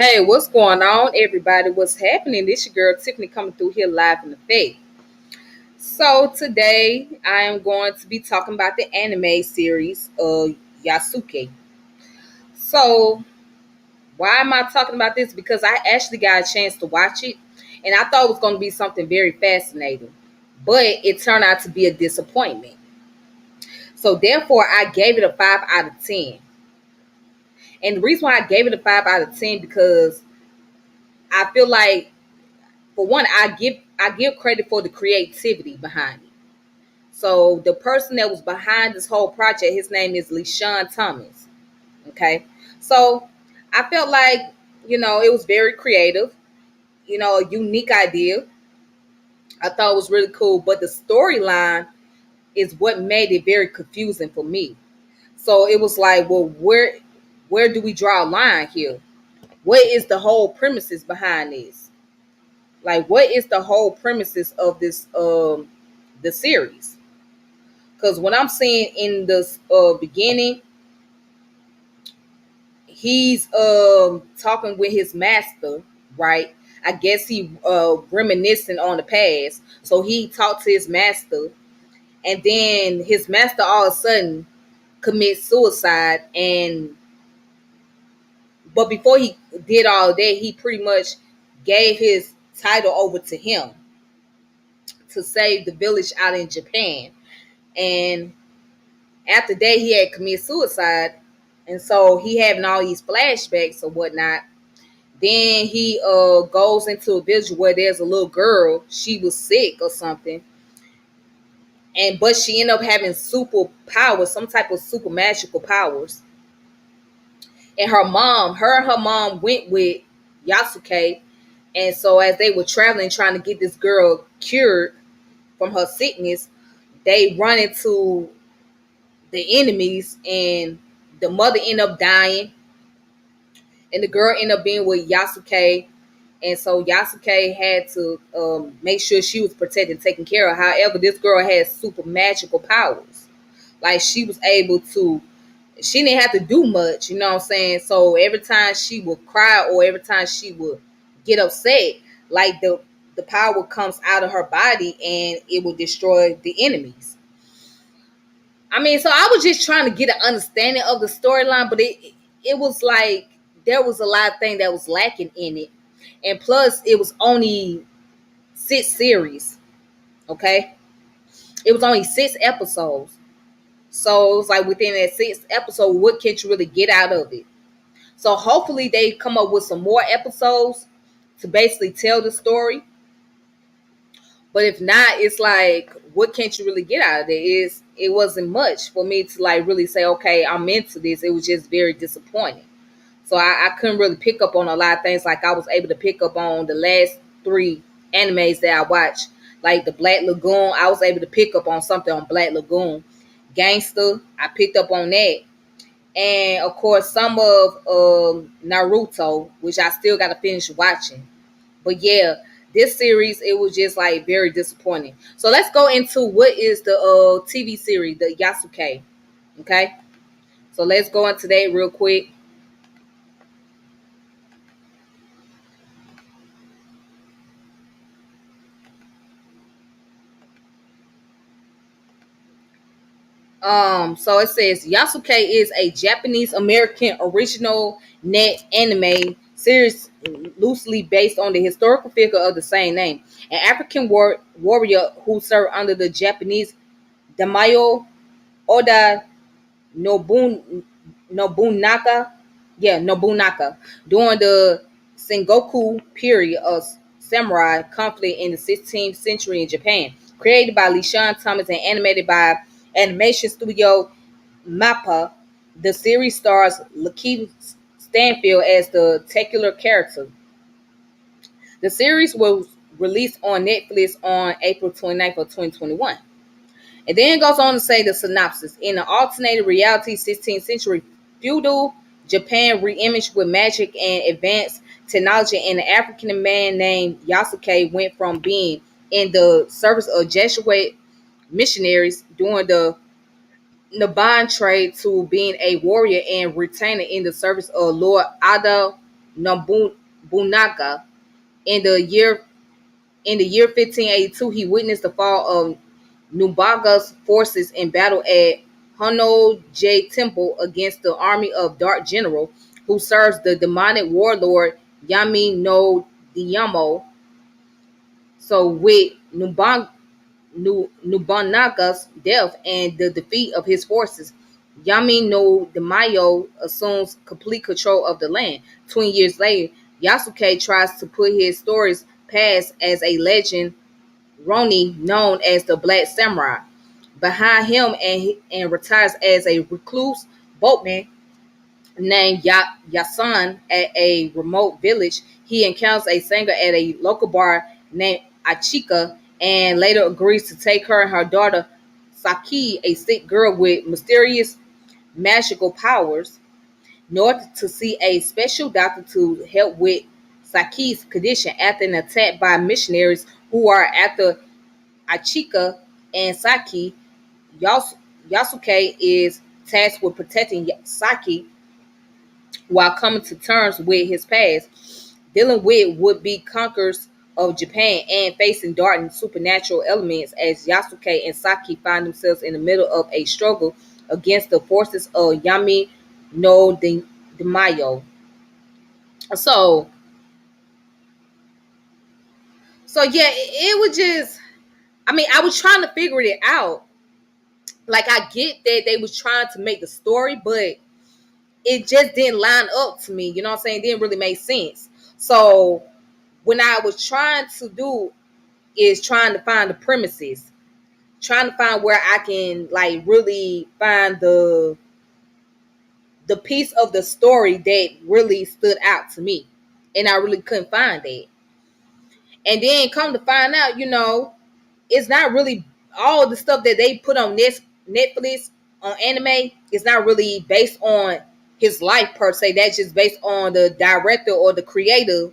Hey, what's going on, everybody? What's happening? This your girl Tiffany coming through here live in the fake. So today I am going to be talking about the anime series of Yasuke. So why am I talking about this? Because I actually got a chance to watch it, and I thought it was going to be something very fascinating, but it turned out to be a disappointment. So therefore, I gave it a 5 out of 10. And the reason why I gave it a 5 out of 10 because I feel like, for one, I give credit for the creativity behind it. So the person that was behind this whole project, his name is LeSean Thomas. Okay, so I felt like it was very creative. A unique idea. I thought it was really cool, but the storyline is what made it very confusing for me. So it was like, well, where do we draw a line here? What is the whole premises behind this? Like, what is the whole premises of this the series? Because when I'm seeing in the beginning, he's talking with his master, right? I guess he reminiscing on the past. So he talked to his master, and then his master all of a sudden commits suicide. And but before he did all that, he pretty much gave his title over to him to save the village out in Japan. And after that, he had committed suicide, and so he having all these flashbacks or whatnot. Then he goes into a village where there's a little girl. She was sick or something, and but she ended up having super powers, some type of super magical powers. And her and her mom went with Yasuke, and so as they were traveling trying to get this girl cured from her sickness, they run into the enemies, and the mother ended up dying, and the girl ended up being with Yasuke. And so Yasuke had to make sure she was protected and taken care of. However, this girl had super magical powers. Like, she was able to, she didn't have to do much, you know what I'm saying? So every time she would cry or every time she would get upset, like the power comes out of her body and it would destroy the enemies. I mean, so I was just trying to get an understanding of the storyline, but it was like there was a lot of things that was lacking in it, and plus it was only 6 series. Okay, it was only 6 episodes, so it was like within that 6 episode, what can you really get out of it? So hopefully they come up with some more episodes to basically tell the story. But if not, it's like, what can't you really get out of it? It wasn't much for me to like really say, okay, I'm into this. It was just very disappointing. So I couldn't really pick up on a lot of things like I was able to pick up on the last 3 animes that I watched. Like the Black Lagoon, I was able to pick up on something on Black Lagoon. Gangster, I picked up on that. And of course, some of Naruto, which I still got to finish watching. But yeah, this series, it was just like very disappointing. So let's go into what is the TV series, the Yasuke. Okay, so let's go into that real quick. So it says Yasuke is a Japanese American original net anime series loosely based on the historical figure of the same name, an African warrior who served under the Japanese Daimyo Oda Nobun Nobunaga, Nobunaga, during the Sengoku period of samurai conflict in the 16th century in Japan. Created by LeSean Thomas and animated by animation studio MAPPA, the series stars Lakeith Stanfield as the titular character. The series was released on Netflix on April 29th of 2021. And then it goes on to say the synopsis. In an alternated reality, 16th century feudal Japan reimaged with magic and advanced technology, and an African man named Yasuke went from being in the service of Jesuit missionaries during the Naban trade to being a warrior and retainer in the service of Lord Ada Nobunaga. In the year 1582, he witnessed the fall of Nobunaga's forces in battle at Honoji Temple against the army of Dark General, who serves the demonic warlord Yami no Diyamo. So with Nobunaga's death and the defeat of his forces, Yami no Damayo assumes complete control of the land. 20 years later, Yasuke tries to put his stories past as a legend Roni, known as the Black Samurai. Behind him and retires as a recluse boatman named Yasan at a remote village. He encounters a singer at a local bar named Achika and later agrees to take her and her daughter Saki, a sick girl with mysterious magical powers, in order to see a special doctor to help with Saki's condition after an attack by missionaries who are after Achika and Saki. Yasuke is tasked with protecting Saki while coming to terms with his past, dealing with would-be conquerors of Japan, and facing dark and supernatural elements as Yasuke and Saki find themselves in the middle of a struggle against the forces of Yami no Damayo. So, so yeah, it was just. I mean, I was trying to figure it out. Like, I get that they was trying to make the story, but it just didn't line up to me. You know what I'm saying? It didn't really make sense. So when I was trying to do is trying to find the premises, trying to find where I can like really find the piece of the story that really stood out to me. And I really couldn't find that. And then come to find out, it's not really all the stuff that they put on Netflix on anime is not really based on his life per se. That's just based on the director or the creator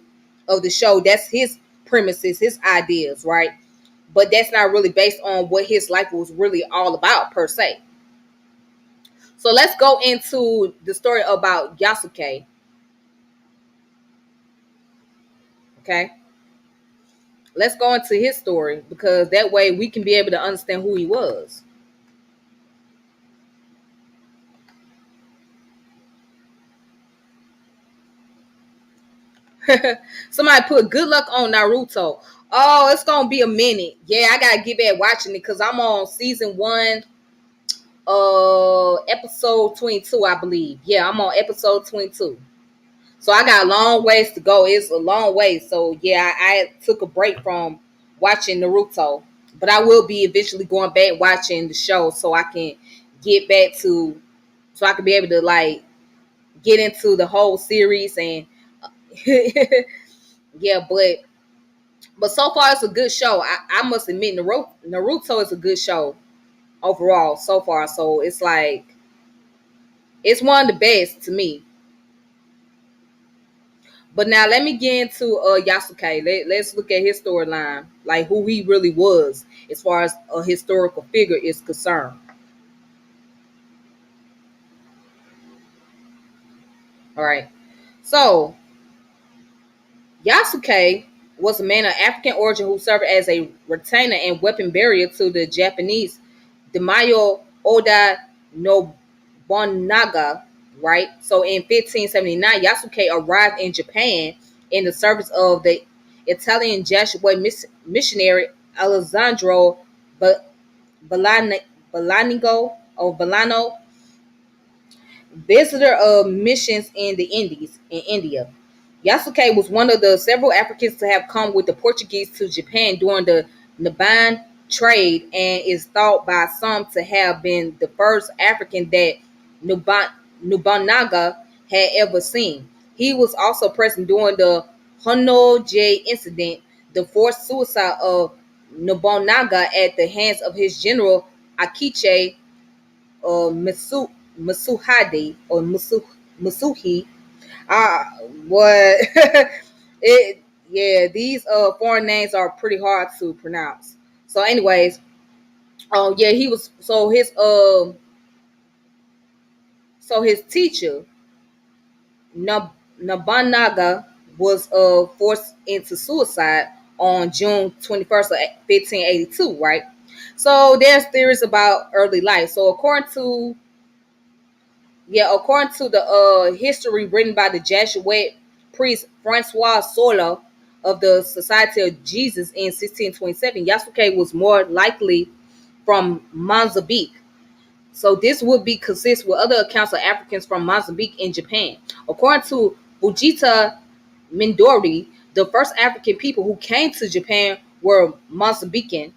of the show. That's his premises, his ideas, right? But that's not really based on what his life was really all about per se. So let's go into the story about Yasuke. Okay. Let's go into his story because that way we can be able to understand who he was. Somebody put good luck on Naruto. Oh, it's gonna be a minute. Yeah, I gotta get back watching it because I'm on season one, episode 22, I believe. Yeah, I'm on episode 22. So I got a long ways to go. It's a long way. So yeah, I took a break from watching Naruto. But I will be eventually going back watching the show so I can get back to so I can be able to like get into the whole series and yeah, but so far it's a good show. I must admit Naruto is a good show overall so far. So it's like it's one of the best to me. But now let me get into Yasuke. Let's look at his storyline, like who he really was as far as a historical figure is concerned. All right. So Yasuke was a man of African origin who served as a retainer and weapon bearer to the Japanese Damayo Oda Nobunaga, right? So in 1579, Yasuke arrived in Japan in the service of the Italian Jesuit missionary Alessandro Balanigo or Balano, visitor of missions in the Indies in India. Yasuke was one of the several Africans to have come with the Portuguese to Japan during the Naban trade and is thought by some to have been the first African that Nobunaga had ever seen. He was also present during the Honoji incident, the forced suicide of Nobunaga at the hands of his general Akiche Masuhide or Masuhi. What it yeah, these foreign names are pretty hard to pronounce. So anyways, yeah, he was so his teacher Nobunaga was forced into suicide on June 21st of 1582, right? So there's theories about early life. So according to the history written by the Jesuit priest Francois Sola of the Society of Jesus in 1627, Yasuke was more likely from Mozambique. So this would be consistent with other accounts of Africans from Mozambique in Japan. According to Fujita Mindori, the first African people who came to Japan were Mozambican,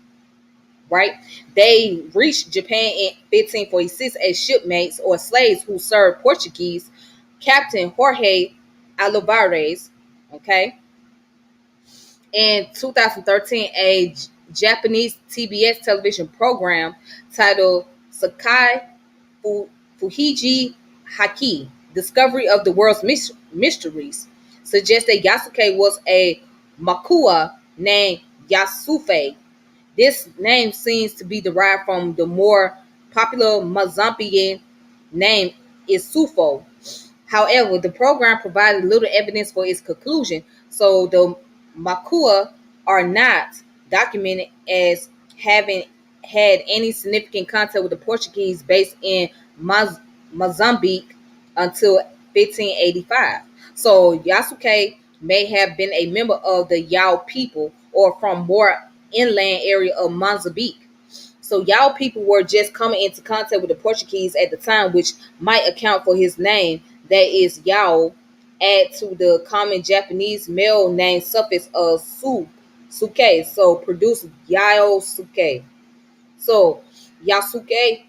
right? They reached Japan in 1546 as shipmates or slaves who served Portuguese Captain Jorge Alvarez, okay? In 2013, a Japanese TBS television program titled Sakai Fujiji Haki, Discovery of the World's Mysteries, suggests that Yasuke was a Makua named Yasufe. This name seems to be derived from the more popular Mozambican name Isufo. However, the program provided little evidence for its conclusion, so the Makua are not documented as having had any significant contact with the Portuguese based in Mozambique until 1585. So Yasuke may have been a member of the Yao people or from more inland area of Mozambique. So Yao people were just coming into contact with the Portuguese at the time, which might account for his name, that is Yao, add to the common Japanese male name suffix of suke, so produce Yao Suke. So Yasuke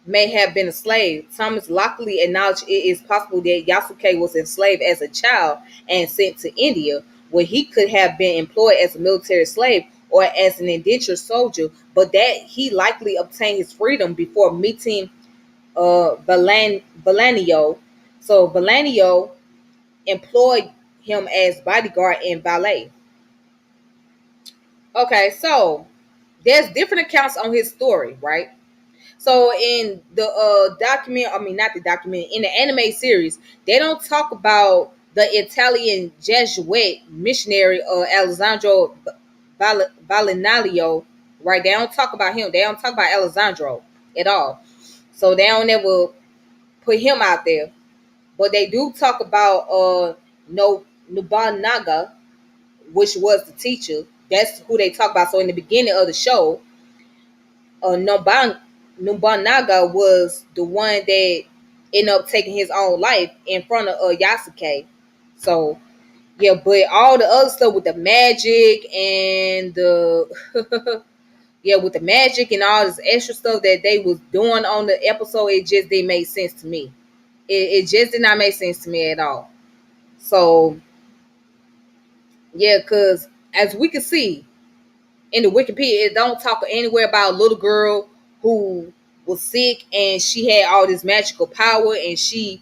may have been a slave. Thomas Lockley acknowledged it is possible that Yasuke was enslaved as a child and sent to India, where he could have been employed as a military slave or as an indentured soldier, but that he likely obtained his freedom before meeting Belanio. So Belanio employed him as bodyguard and valet. Okay, so there's different accounts on his story, right? So in the not the document, in the anime series, they don't talk about the Italian Jesuit missionary Alessandro Balinalio, right? They don't talk about him. They don't talk about Alessandro at all. So they don't ever put him out there. But they do talk about no Nobunaga, which was the teacher. That's who they talk about. So in the beginning of the show, Nobunaga was the one that ended up taking his own life in front of Yasuke. So yeah, but all the other stuff with the magic and the yeah, with the magic and all this extra stuff that they was doing on the episode, it just didn't make sense to me. It just did not make sense to me at all. So yeah, because as we can see in the Wikipedia, it don't talk anywhere about a little girl who was sick and she had all this magical power, and she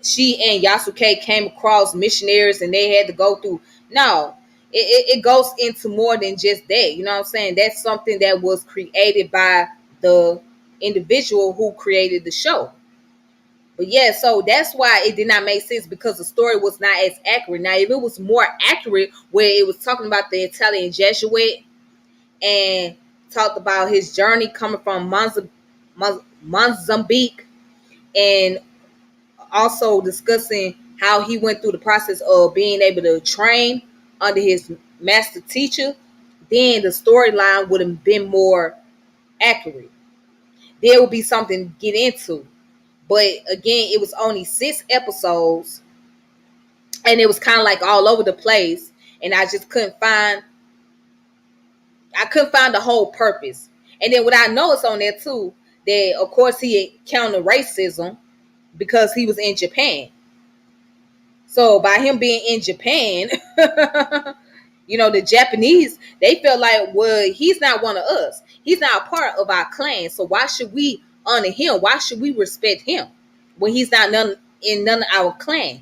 and Yasuke came across missionaries and they had to go through. No, it goes into more than just that. You know what I'm saying? That's something that was created by the individual who created the show. But yeah, so that's why it did not make sense, because the story was not as accurate. Now, if it was more accurate, where it was talking about the Italian Jesuit and talked about his journey coming from Mozambique, and also discussing how he went through the process of being able to train under his master teacher, then the storyline would have been more accurate. There would be something to get into. But again, it was only 6 episodes, and it was kind of like all over the place, and I just couldn't find the whole purpose. And then what I noticed on there too, that of course he encountered racism because he was in Japan. So by him being in Japan, the Japanese, they felt like, well, he's not one of us. He's not a part of our clan. So why should we honor him? Why should we respect him when he's not in none of our clan?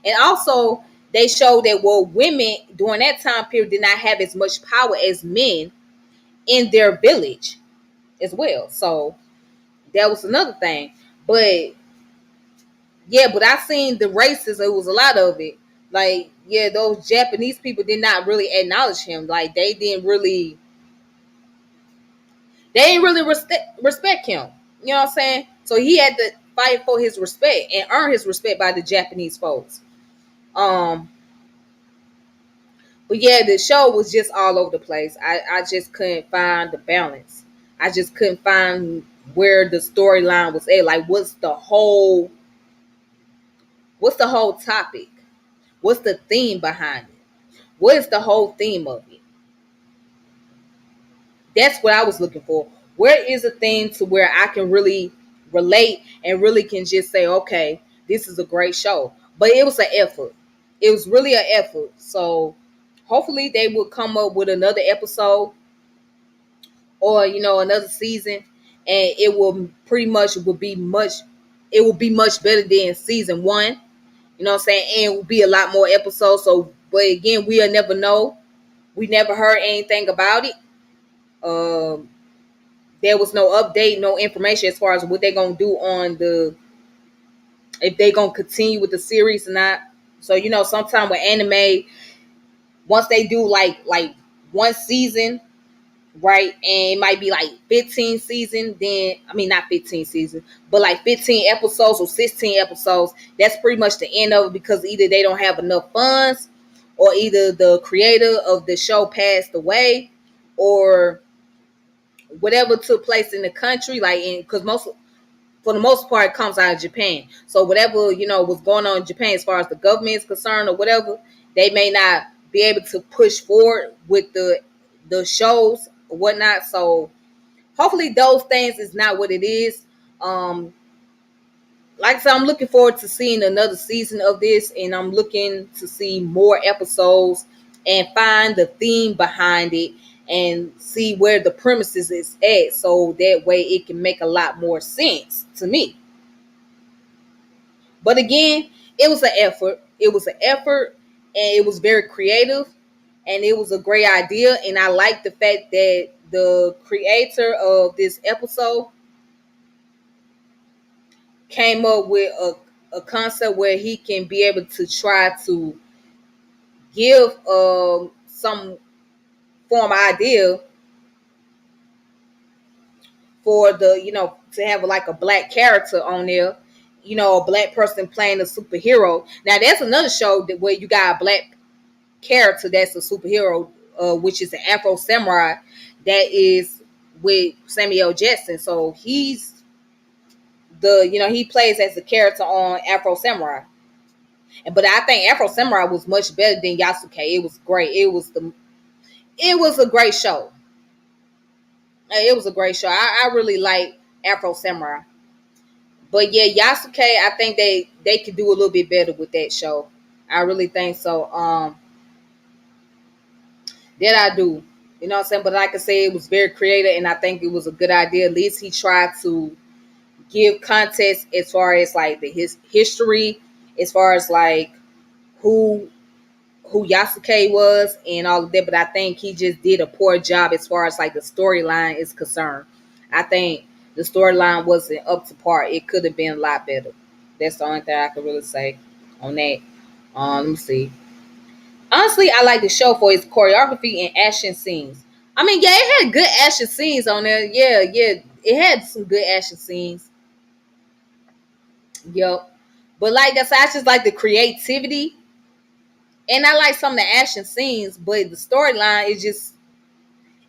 And also, they showed that, well, women during that time period did not have as much power as men in their village as well. So that was another thing. But Yeah, but I seen the races. It was a lot of it. Like, yeah, those Japanese people did not really acknowledge him. Like, they didn't really respect him. You know what I'm saying? So he had to fight for his respect and earn his respect by the Japanese folks. Um, but yeah, the show was just all over the place. I just couldn't find the balance. I just couldn't find where the storyline was at. Like, what's the whole topic? What's the theme behind it? What is the whole theme of it? That's what I was looking for. Where is a thing to where I can really relate and really can just say, okay, this is a great show. But it was an effort. It was really an effort. So hopefully they will come up with another episode or another season, and it will pretty much will be much. It will be much better than season one. You know what I'm saying? And it will be a lot more episodes. So, but again, we'll never know. We never heard anything about it. Um, there was no update, no information as far as what they're gonna do on the if they gonna continue with the series or not. So sometime with anime, once they do like one season, right, and it might be like 15 season, then I mean not 15 season, but like 15 episodes or 16 episodes. That's pretty much the end of it because either they don't have enough funds, or either the creator of the show passed away, or whatever took place in the country, like in because most for the most part, it comes out of Japan. So whatever was going on in Japan as far as the government is concerned or whatever, they may not be able to push forward with the shows or whatnot. So hopefully those things is not what it is. Um, like I said, I'm looking forward to seeing another season of this, and I'm looking to see more episodes and find the theme behind it and see where the premises is at, so that way it can make a lot more sense to me. But again, it was an effort. It was an effort, and it was very creative, and it was a great idea. And I like the fact that the creator of this episode came up with a concept where he can be able to try to give some form of idea for the to have like a black character on there, a black person playing a superhero. Now that's another show that where you got a black character that's a superhero, which is the Afro Samurai, that is with Samuel Jackson. So he's he plays as a character on Afro Samurai. But I think Afro Samurai was much better than Yasuke. It was great. It was a great show. It was a great show. I really like Afro Samurai. But yeah, Yasuke, I think they could do a little bit better with that show. I really think so. That I do. You know what I'm saying? But like I said, it was very creative, and I think it was a good idea. At least he tried to give context as far as like his history, as far as like who Yasuke was and all of that. But I think he just did a poor job as far as like the storyline is concerned. I think the storyline wasn't up to par. It could have been a lot better. That's the only thing I could really say on that. Let me see. Honestly, I like the show for its choreography and action scenes. I mean, yeah, it had good action scenes on there. Yeah, yeah, it had some good action scenes. Yep. But like that's I just like the creativity, and I like some of the action scenes. But the storyline is just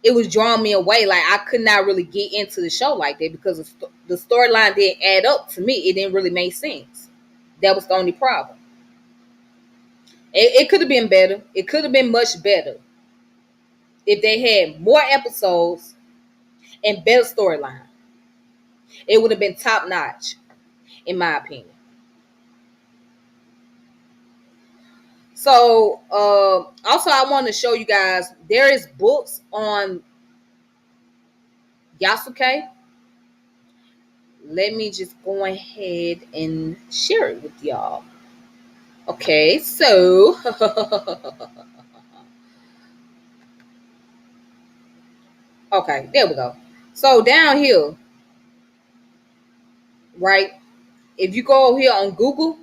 it was drawing me away. Like I could not really get into the show like that because the storyline didn't add up to me. It didn't really make sense. That was the only problem. It could have been better. It could have been much better if they had more episodes and better storyline. It would have been top notch, in my opinion. So, also, I want to show you guys there is books on Yasuke. Let me just go ahead and share it with y'all. Okay, so okay, there we go. So down here, right? if you go here on Google,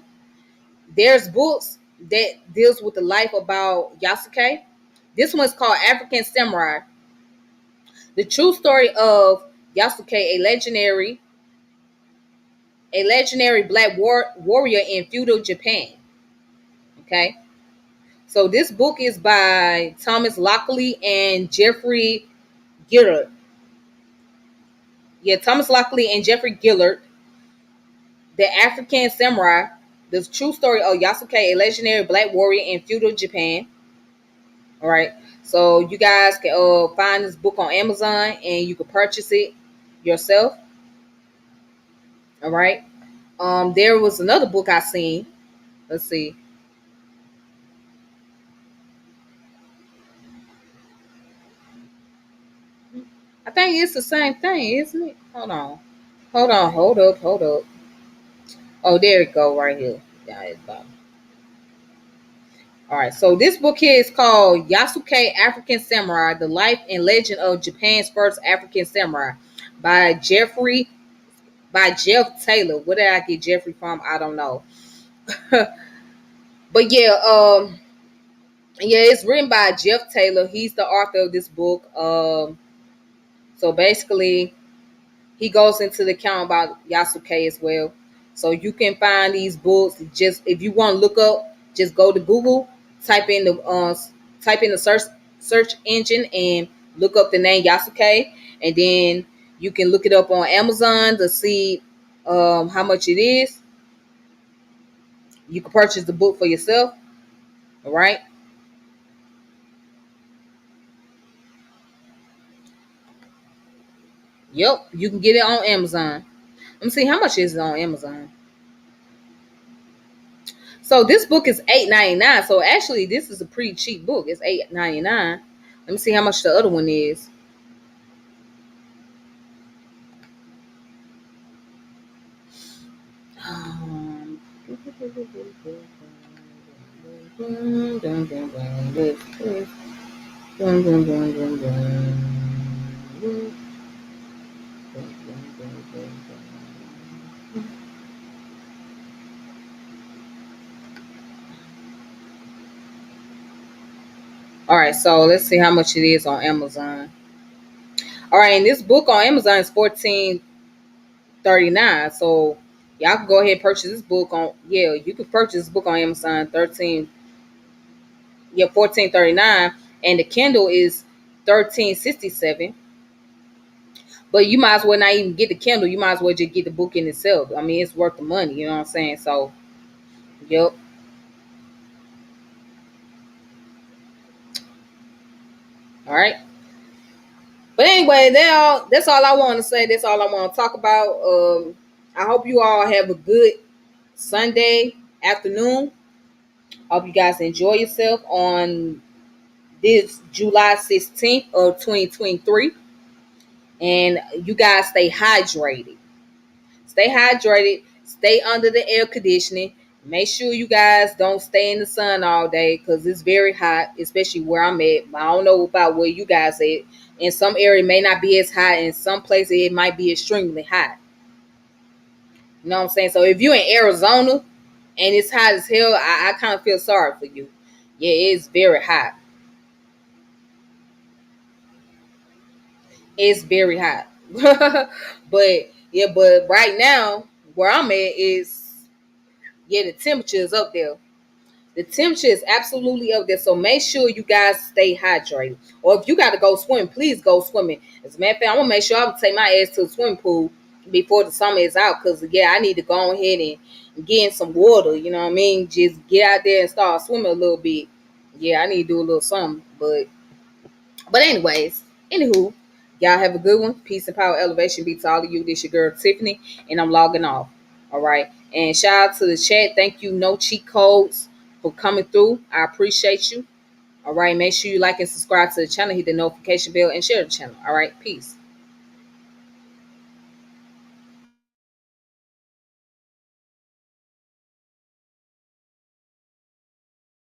there's books that deals with the life about Yasuke. This one's called African Samurai: The True Story of Yasuke, a legendary black warrior in feudal Japan. Okay, so this book is by Thomas Lockley and Jeffrey Gillard. Yeah, Thomas Lockley and Jeffrey Gillard. The African Samurai: The True Story of Yasuke, a legendary black warrior in feudal Japan. All right. So you guys can find this book on Amazon and you can purchase it yourself. All right. There was another book I seen. Let's see. I think it's the same thing, isn't it? Hold on. Hold on. Hold up. Hold up. Oh, there it go right here. Yeah, it's about. All right. So this book here is called Yasuke African Samurai: The Life and Legend of Japan's First African Samurai by Jeff Taylor. Where did I get Jeffrey from? I don't know. But yeah, it's written by Jeff Taylor. He's the author of this book. So basically, he goes into the account about Yasuke as well. So you can find these books. Just if you want to look up, just go to Google, type in the search engine and look up the name Yasuke, and then you can look it up on Amazon to see how much it is. You can purchase the book for yourself. All right. Yep, you can get it on Amazon. Let me see how much is it on Amazon. So this book is $8.99. So actually, this is a pretty cheap book. It's $8.99. Let me see how much the other one is. Um, all right, so let's see how much it is on Amazon. All right, and this book on Amazon is 14.39. So y'all can go ahead and purchase this book on. Yeah, you can purchase this book on Amazon 13. Yeah, 14.39, and the Kindle is 13.67. But you might as well not even get the Kindle. You might as well just get the book in itself. I mean, it's worth the money. You know what I'm saying? So, yep. All right. But anyway, that's all I want to say. That's all I want to talk about. I hope you all have a good Sunday afternoon. Hope you guys enjoy yourself on this July 16th of 2023. And you guys stay hydrated. Stay hydrated. Stay under the air conditioning. Make sure you guys don't stay in the sun all day because it's very hot, especially where I'm at. I don't know about where you guys at. In some area, it may not be as hot. In some places, it might be extremely hot. You know what I'm saying? So if you're in Arizona and it's hot as hell, I kind of feel sorry for you. Yeah, it's very hot. It's very hot. But yeah, but right now where I'm at is the temperature is up there. The temperature is absolutely up there. So make sure you guys stay hydrated. Or if you gotta go swim, please go swimming. As a matter of fact, I'm gonna make sure I'm gonna take my ass to the swimming pool before the summer is out. Cause I need to go ahead and get in some water. You know what I mean? Just get out there and start swimming a little bit. Yeah, I need to do a little something. But anyways, anywho, y'all have a good one. Peace and power, elevation be to all of you. This your girl Tiffany, and I'm logging off. All right. And shout out to the chat. Thank you, No Cheat Codes, for coming through. I appreciate you. All right. Make sure you like and subscribe to the channel, hit the notification bell, and share the channel. All right. Peace.